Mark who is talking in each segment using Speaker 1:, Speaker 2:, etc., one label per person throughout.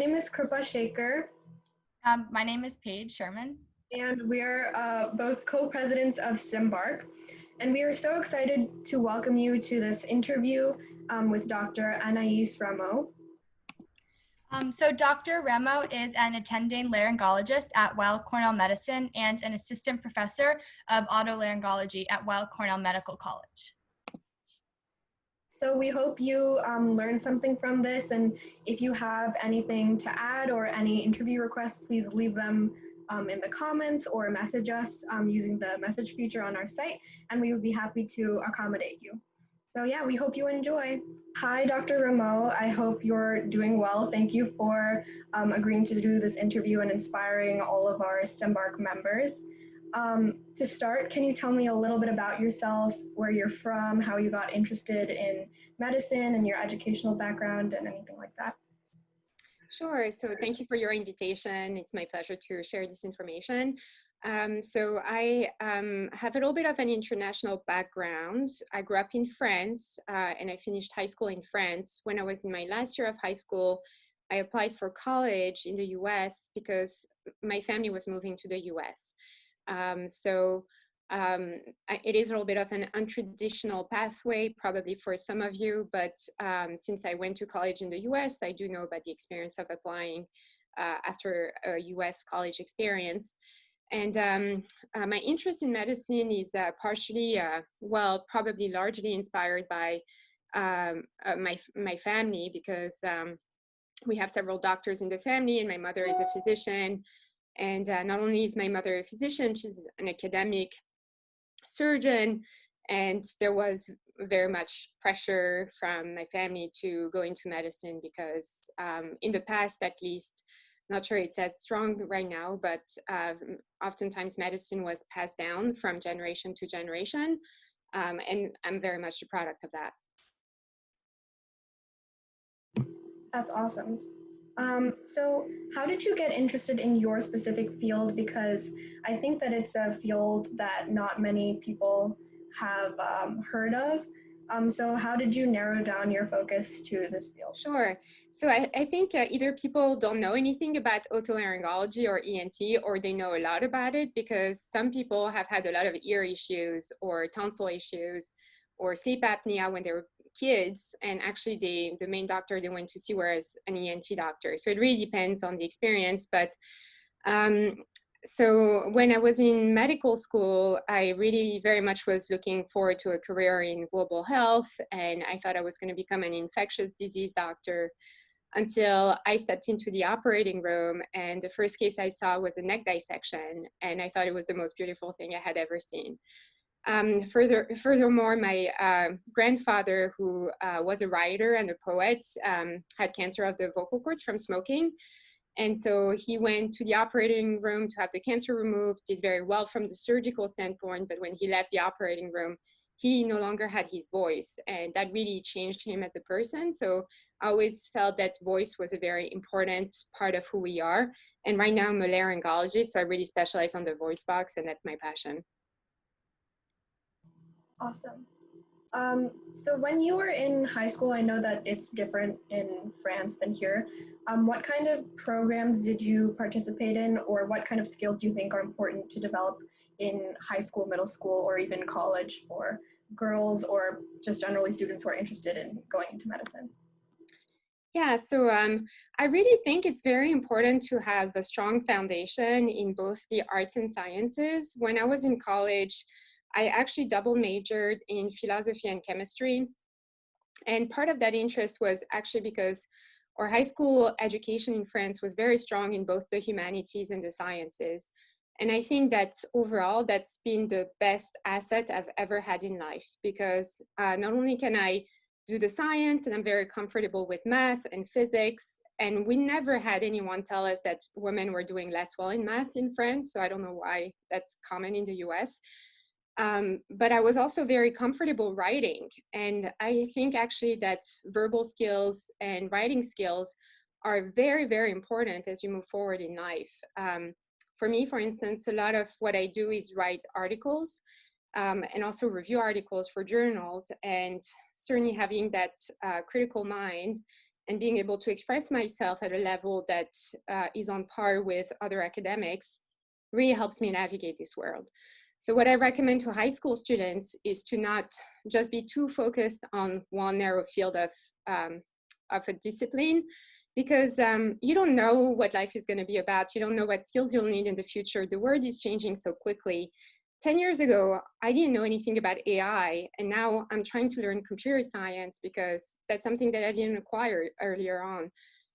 Speaker 1: name is Kripa Shaker,
Speaker 2: My name is Paige Sherman.
Speaker 1: and we are both co-presidents of stEMBARK. And we are so excited to welcome you to this interview with Dr. Anaïs Rameau.
Speaker 2: So Dr. Rameau is an attending laryngologist at Weill Cornell Medicine and an assistant professor of otolaryngology at Weill Cornell Medical College.
Speaker 1: So we hope you learn something from this, and if you have anything to add or any interview requests, please leave them in the comments or message us using the message feature on our site, and we would be happy to accommodate you. So yeah, we hope you enjoy. Hi, Dr. Rameau. I hope you're doing well. Thank you for agreeing to do this interview and inspiring all of our stEMBARK members. To start, can you tell me a little bit about yourself, where you're from, how you got interested in medicine and your educational background and anything like that?
Speaker 3: Sure. So thank you for your invitation. It's my pleasure to share this information. So I have a little bit of an international background. I grew up in France and I finished high school in France. When I was in my last year of high school, I applied for college in the US because my family was moving to the US. It is a little bit of an untraditional pathway, probably for some of you, but since I went to college in the US, I do know about the experience of applying after a US college experience. And my interest in medicine is partially, probably largely inspired by my family, because we have several doctors in the family, and my mother is a physician. And not only is my mother a physician, she's an academic surgeon, and there was very much pressure from my family to go into medicine because in the past, at least, not sure it's as strong right now, but oftentimes medicine was passed down from generation to generation, and I'm very much a product of that.
Speaker 1: That's awesome. So how did you get interested in your specific field? Because I think that it's a field that not many people have heard of. So how did you narrow down your focus to this field?
Speaker 3: Sure. So I think either people don't know anything about otolaryngology or ENT, or they know a lot about it, because some people have had a lot of ear issues or tonsil issues or sleep apnea when they were kids, and actually the main doctor they went to see was an ENT doctor. So it really depends on the experience. But so when I was in medical school, I really very much was looking forward to a career in global health, and I thought I was going to become an infectious disease doctor, until I stepped into the operating room, and the first case I saw was a neck dissection, and I thought it was the most beautiful thing I had ever seen. Furthermore, my grandfather, who was a writer and a poet, had cancer of the vocal cords from smoking. And so he went to the operating room to have the cancer removed, did very well from the surgical standpoint, but when he left the operating room, he no longer had his voice, and that really changed him as a person. So I always felt that voice was a very important part of who we are. And right now I'm a laryngologist, so I really specialize on the voice box, and that's my passion.
Speaker 1: Awesome. So when you were in high school, I know that it's different in France than here. What kind of programs did you participate in, or what kind of skills do you think are important to develop in high school, middle school, or even college for girls or just generally students who are interested in going into medicine?
Speaker 3: Yeah, so I really think it's very important to have a strong foundation in both the arts and sciences. When I was in college, I actually double majored in philosophy and chemistry. And part of that interest was actually because our high school education in France was very strong in both the humanities and the sciences. And I think that overall, that's been the best asset I've ever had in life, because not only can I do the science, and I'm very comfortable with math and physics, and we never had anyone tell us that women were doing less well in math in France, so I don't know why that's common in the US. But I was also very comfortable writing. And I think actually that verbal skills and writing skills are very, very important as you move forward in life. For me, for instance, a lot of what I do is write articles and also review articles for journals. And certainly having that critical mind and being able to express myself at a level that is on par with other academics really helps me navigate this world. So what I recommend to high school students is to not just be too focused on one narrow field of a discipline, because you don't know what life is going to be about. You don't know what skills you'll need in the future. The world is changing so quickly. 10 years ago, I didn't know anything about AI, and now I'm trying to learn computer science because that's something that I didn't acquire earlier on.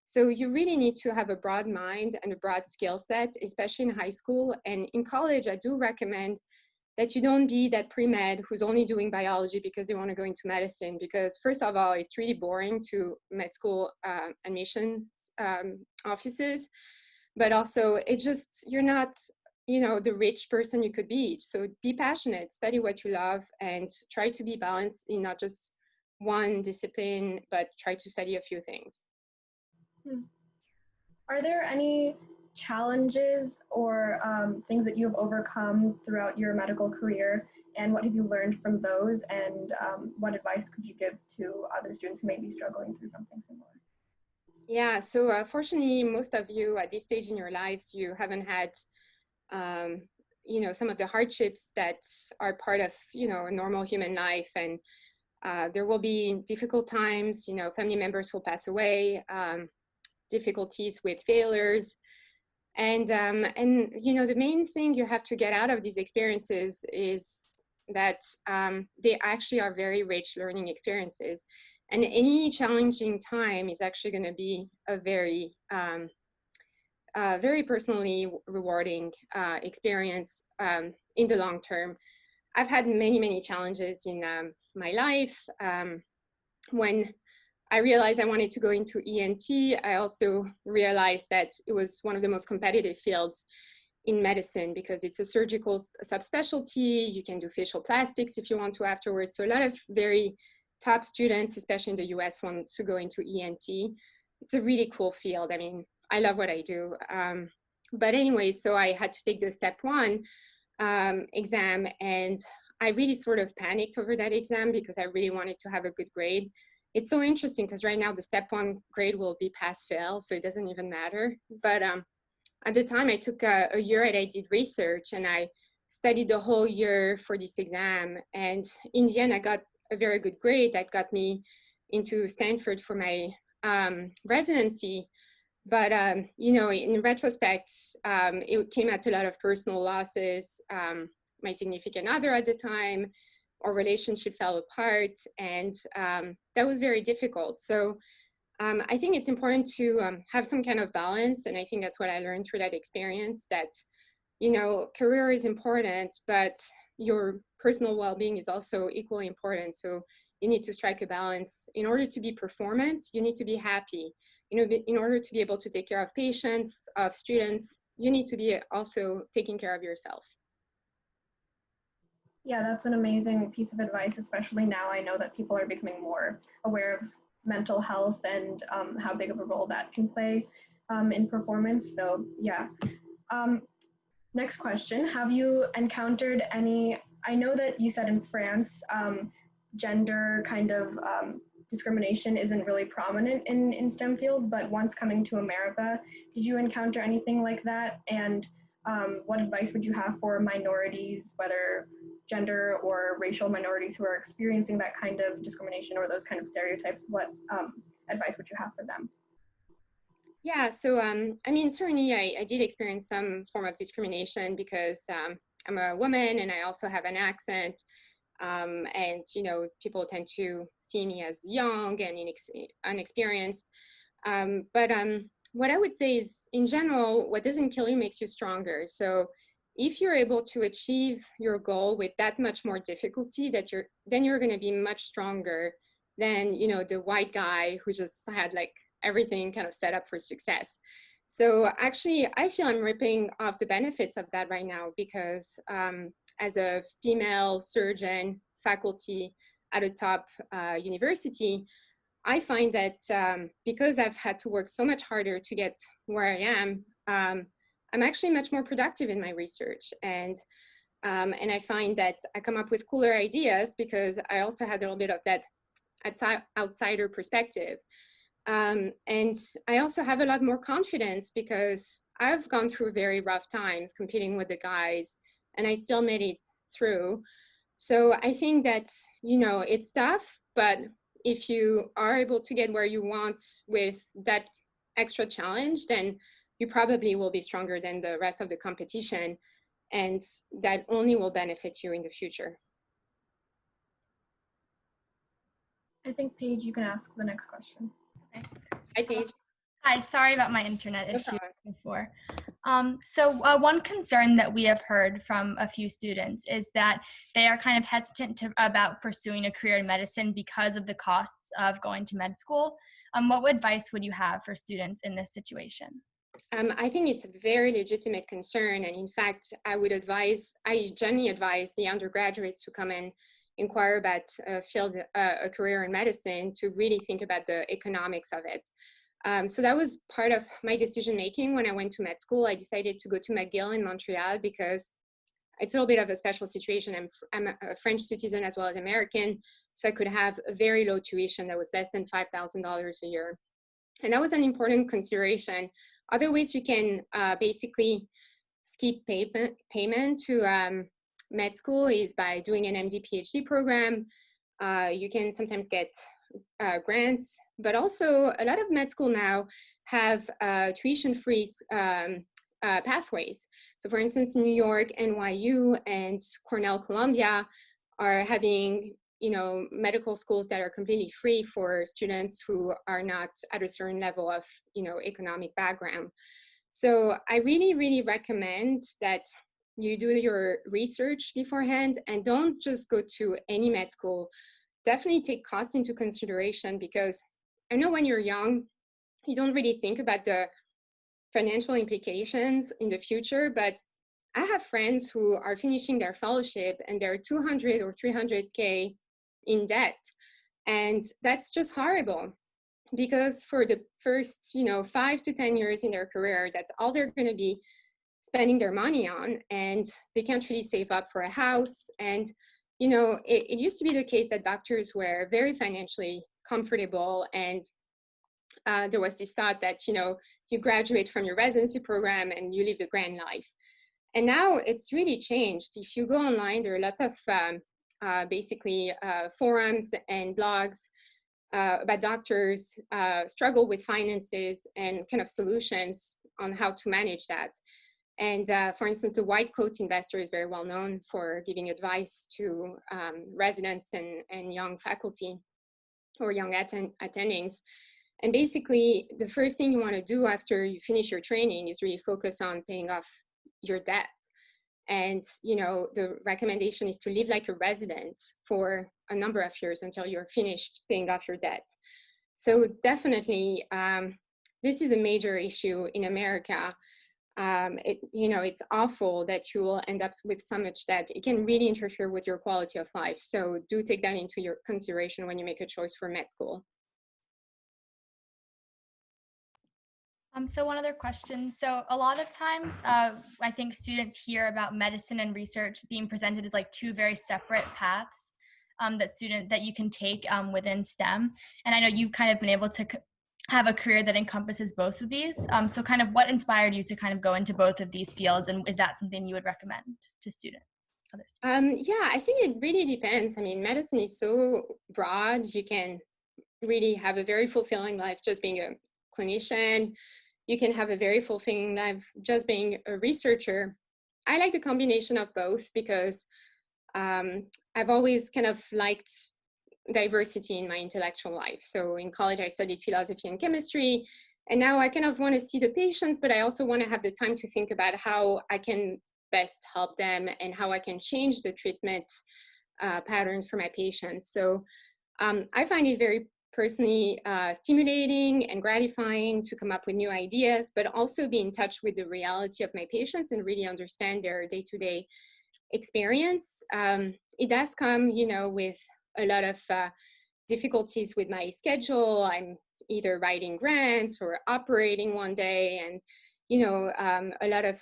Speaker 3: So you really need to have a broad mind and a broad skill set, especially in high school. And in college, I do recommend that you don't be that pre-med who's only doing biology because they want to go into medicine, because first of all, it's really boring to med school admissions offices, but also it's just, you're not, you know, the rich person you could be. So be passionate, study what you love, and try to be balanced in not just one discipline, but try to study a few things.
Speaker 1: Are there any challenges or things that you've overcome throughout your medical career, and what have you learned from those, and what advice could you give to other students who may be struggling through something similar?
Speaker 3: Yeah, so fortunately, most of you at this stage in your lives, you haven't had you know, some of the hardships that are part of, you know, a normal human life. And there will be difficult times, you know, family members will pass away, difficulties with failures. And you know, the main thing you have to get out of these experiences is that they actually are very rich learning experiences. And any challenging time is actually going to be a very very personally rewarding experience in the long term. I've had many challenges in my life. When I realized I wanted to go into ENT, I also realized that it was one of the most competitive fields in medicine because it's a surgical subspecialty. You can do facial plastics if you want to afterwards. So a lot of very top students, especially in the US, want to go into ENT. It's a really cool field. I mean, I love what I do. But anyway, so I had to take the step 1 exam, and I really sort of panicked over that exam because I really wanted to have a good grade. It's so interesting because right now the step 1 grade will be pass fail, so it doesn't even matter. But at the time I took a year and I did research, and I studied the whole year for this exam. And in the end, I got a very good grade that got me into Stanford for my residency. But, you know, in retrospect, it came at a lot of personal losses. My significant other at the time, our relationship fell apart, and that was very difficult. So I think it's important to have some kind of balance. And I think that's what I learned through that experience, that, you know, career is important, but your personal well-being is also equally important. So you need to strike a balance. In order to be performant, you need to be happy. You know, in order to be able to take care of patients, of students, you need to be also taking care of yourself.
Speaker 1: Yeah, that's an amazing piece of advice, especially now. I know that people are becoming more aware of mental health and how big of a role that can play in performance. So yeah. Next question, have you encountered any, I know that you said in France, gender kind of discrimination isn't really prominent in STEM fields, but once coming to America, did you encounter anything like that? And what advice would you have for minorities, whether gender or racial minorities who are experiencing that kind of discrimination or those kind of stereotypes? What advice would you have for them?
Speaker 3: Yeah, so I mean, certainly I did experience some form of discrimination because I'm a woman and I also have an accent. And, you know, people tend to see me as young and unexperienced. But what I would say is, in general, what doesn't kill you makes you stronger. So if you're able to achieve your goal with that much more difficulty, then you're going to be much stronger than, you know, the white guy who just had like everything kind of set up for success. So actually, I feel I'm ripping off the benefits of that right now because as a female surgeon faculty at a top university, I find that because I've had to work so much harder to get where I am, I'm actually much more productive in my research. And I find that I come up with cooler ideas because I also had a little bit of that outsider perspective. And I also have a lot more confidence because I've gone through very rough times competing with the guys, and I still made it through. So I think that, you know, it's tough, but if you are able to get where you want with that extra challenge, then you probably will be stronger than the rest of the competition, and that only will benefit you in the future.
Speaker 1: I think, Paige, you can ask the next question.
Speaker 2: Okay.
Speaker 3: Hi, Paige.
Speaker 2: Hi, sorry about my internet
Speaker 3: No
Speaker 2: issue
Speaker 3: problem.
Speaker 2: before. One concern that we have heard from a few students is that they are kind of hesitant about pursuing a career in medicine because of the costs of going to med school. What advice would you have for students in this situation?
Speaker 3: I think it's a very legitimate concern. And in fact, I generally advise the undergraduates who come and inquire about a career in medicine to really think about the economics of it. So that was part of my decision-making when I went to med school. I decided to go to McGill in Montreal because it's a little bit of a special situation. I'm a French citizen as well as American, so I could have a very low tuition that was less than $5,000 a year. And that was an important consideration. Other ways you can basically skip payment to med school is by doing an MD PhD program. You can sometimes get grants, but also a lot of med school now have tuition-free pathways. So for instance, New York, NYU, and Cornell Columbia are having, you know, medical schools that are completely free for students who are not at a certain level of, you know, economic background. So I really, really recommend that you do your research beforehand and don't just go to any med school. Definitely take cost into consideration, because I know when you're young, you don't really think about the financial implications in the future, but I have friends who are finishing their fellowship and they're 200 or 300K in debt. And that's just horrible, because for the first, you know, 5 to 10 years in their career, that's all they're going to be spending their money on, and they can't really save up for a house. And, you know, it used to be the case that doctors were very financially comfortable, and there was this thought that, you know, you graduate from your residency program and you live the grand life. And now it's really changed. If you go online, there are lots of basically forums and blogs about doctors struggle with finances and kind of solutions on how to manage that. And for instance, the white coat investor is very well known for giving advice to residents and young faculty or young attendings. And basically, the first thing you want to do after you finish your training is really focus on paying off your debt. And, you know, the recommendation is to live like a resident for a number of years until you're finished paying off your debt. So definitely, this is a major issue in America. You know, it's awful that you will end up with so much debt. It can really interfere with your quality of life. So do take that into your consideration when you make a choice for med school.
Speaker 2: So one other question. So a lot of times, I think students hear about medicine and research being presented as like two very separate paths that you can take within STEM. And I know you've kind of been able to have a career that encompasses both of these. So kind of what inspired you to kind of go into both of these fields, and is that something you would recommend to students?
Speaker 3: Yeah, I think it really depends. I mean, medicine is so broad. You can really have a very fulfilling life just being a clinician. You can have a very fulfilling life just being a researcher. I like the combination of both because I've always kind of liked diversity in my intellectual life. So in college, I studied philosophy and chemistry, and now I kind of want to see the patients, but I also want to have the time to think about how I can best help them and how I can change the treatment patterns for my patients. So I find it very personally stimulating and gratifying to come up with new ideas, but also be in touch with the reality of my patients and really understand their day-to-day experience. It does come, you know, with a lot of difficulties with my schedule. I'm either writing grants or operating one day, and, you know, a lot of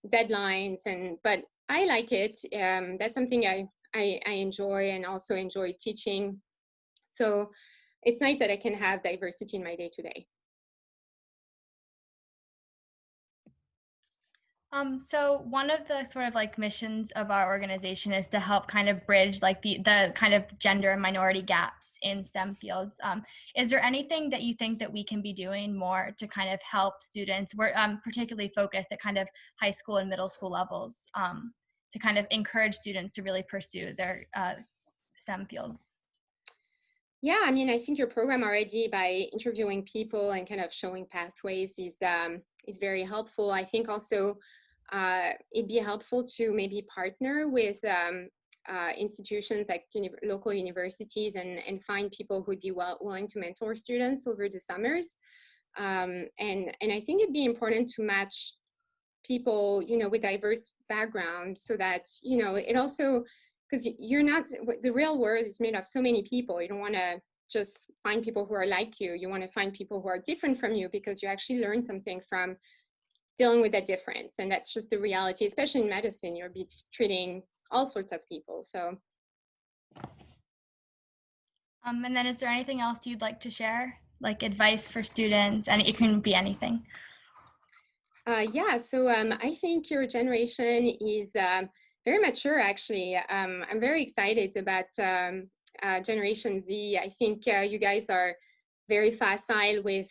Speaker 3: deadlines, but I like it. That's something I enjoy, and also enjoy teaching. So it's nice that I can have diversity in my day-to-day.
Speaker 2: So one of the sort of like missions of our organization is to help kind of bridge like the kind of gender and minority gaps in STEM fields. Is there anything that you think that we can be doing more to kind of help students? We're particularly focused at kind of high school and middle school levels to kind of encourage students to really pursue their STEM fields.
Speaker 3: Yeah, I mean, I think your program already, by interviewing people and kind of showing pathways, is very helpful. I think also it'd be helpful to maybe partner with institutions like local universities and find people who'd be willing to mentor students over the summers. And I think it'd be important to match people, with diverse backgrounds, so that, it also, because the real world is made of so many people. You don't want to just find people who are like you. You want to find people who are different from you, because you actually learn something from dealing with that difference. And that's just the reality, especially in medicine. You'll be treating all sorts of people. So.
Speaker 2: And then is there anything else you'd like to share, like advice for students? And it can be anything.
Speaker 3: Yeah, so I think your generation is very mature, actually. I'm very excited about Generation Z. I think you guys are very facile with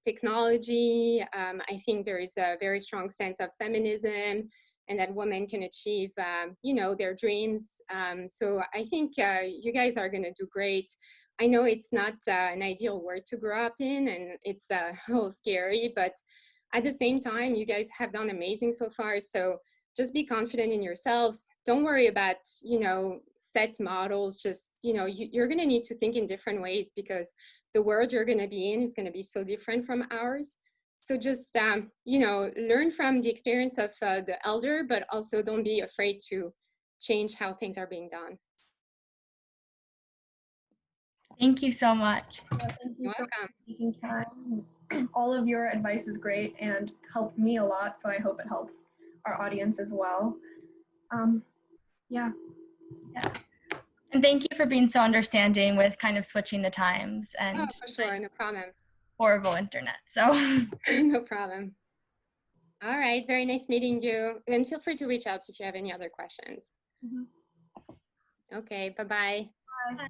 Speaker 3: technology. I think there is a very strong sense of feminism and that women can achieve, their dreams. So I think you guys are going to do great. I know it's not an ideal world to grow up in, and it's a little scary, but at the same time, you guys have done amazing so far. So just be confident in yourselves. Don't worry about, set models. Just, you're going to need to think in different ways, because the world you're going to be in is going to be so different from ours. So just, learn from the experience of the elder, but also don't be afraid to change how things are being done.
Speaker 2: Thank you so much.
Speaker 1: Thank you so much for taking time. All of your advice is great and helped me a lot, so I hope it helps our audience as well. Yeah.
Speaker 2: And thank you for being so understanding with kind of switching the times and
Speaker 3: for sure, no problem.
Speaker 2: Horrible internet. So
Speaker 3: no problem. All right, very nice meeting you. And feel free to reach out if you have any other questions.
Speaker 1: Mm-hmm.
Speaker 3: Okay, bye-bye.
Speaker 1: Bye.